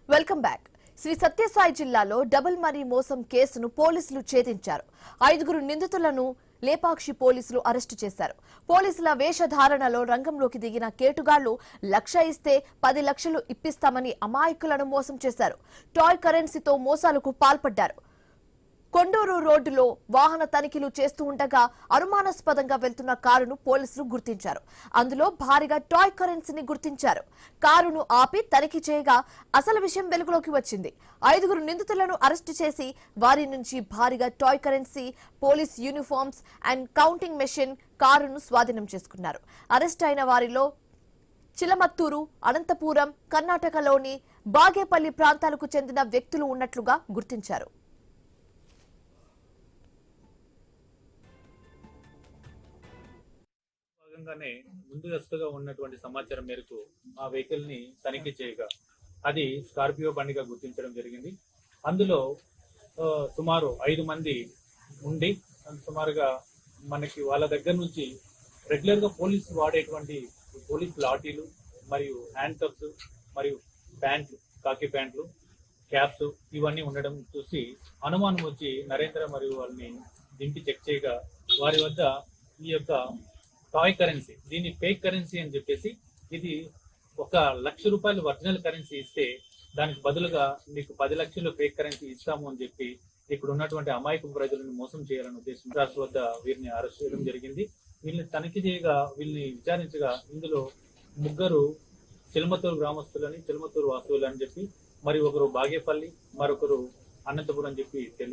Welcome back. Shri Sathya Sai జిల్లాలో double money మోసం కేసును పోలీసులు ఛేదించారు. 5 నిందితులను లేపాక్షి పోలీసులు అరెస్టు చేశారు. పోలీసుల వేషధారణలో రంగంలోకి దిగిన కేటుగాళ్లు 1,00,000 ఇస్తే 10 లక్షలు ఇప్పిస్తామని అమాయకులను మోసం చేశారు. టాయ్ కరెన్సీతో మోసాలకు పాల్పడ్డారు. కొండూరు రోడ్డులో వాహన తనిఖీలు చేస్తూ ఉండగా అనుమానాస్పదంగా వెళ్తున్న కారును పోలీసులు గుర్తించారు. అందులో భారీగా టాయ్ కరెన్సీని గుర్తించారు. కారును ఆపి తనిఖీ చేయగా అసలు విషయం వెలుగులోకి వచ్చింది. 5 నిందితులను అరెస్టు చేసి వారి నుంచి భారీగా toy currency, police uniforms and counting machine, కారును స్వాధీనం చేసుకున్నారు. అరెస్ట్ అయిన వారిలో చిలమత్తూరు, అనంతపురం, కర్ణాటకలోని బాగేపల్లి ప్రాంతాలకు చెందిన వ్యక్తులు ఉన్నట్లుగా గుర్తించారు. ముందస్తుగా ఉన్నటువంటి సమాచారం మేరకు ఆ వెహికల్ ని తనిఖీ చేయగా అది స్కార్పియో బండిగా గుర్తించడం జరిగింది. అందులో సుమారు 5 మంది ఉండి సుమారుగా మనకి వాళ్ళ దగ్గర నుంచి రెగ్యులర్ గా పోలీసులు వాడేటువంటి పోలీస్ లాఠీలు మరియు హ్యాండ్ కప్స్ మరియు ప్యాంట్లు, కాకి ప్యాంట్లు, క్యాప్స్ ఇవన్నీ ఉండడం చూసి అనుమానం వచ్చి నరేంద్ర మరియు వాళ్ళని దింపి చెక్ చేయగా వారి వద్ద ఈ యొక్క టాయ్ కరెన్సీ, దీన్ని ఫేక్ కరెన్సీ అని చెప్పేసి, ఇది 1,00,000 రూపాయలు ఒరిజినల్ కరెన్సీ ఇస్తే దానికి బదులుగా మీకు 10 లక్షలు ఫేక్ కరెన్సీ ఇస్తాము అని చెప్పి ఇక్కడ ఉన్నటువంటి అమాయక ప్రజలను మోసం చేయాలనే ఉద్దేశం రాష్ట్ర వద్ద వీరిని అరెస్ట్ చేయడం జరిగింది. వీళ్ళని తనిఖీ చేయగా వీళ్ళని విచారించగా ఇందులో 3 చిలమత్తూరు గ్రామస్తులని, చిలమత్తూరు వాసువులు అని చెప్పి, మరి ఒకరు బాగేపల్లి, మరొకరు అనంతపురం అని చెప్పి తెలియదు.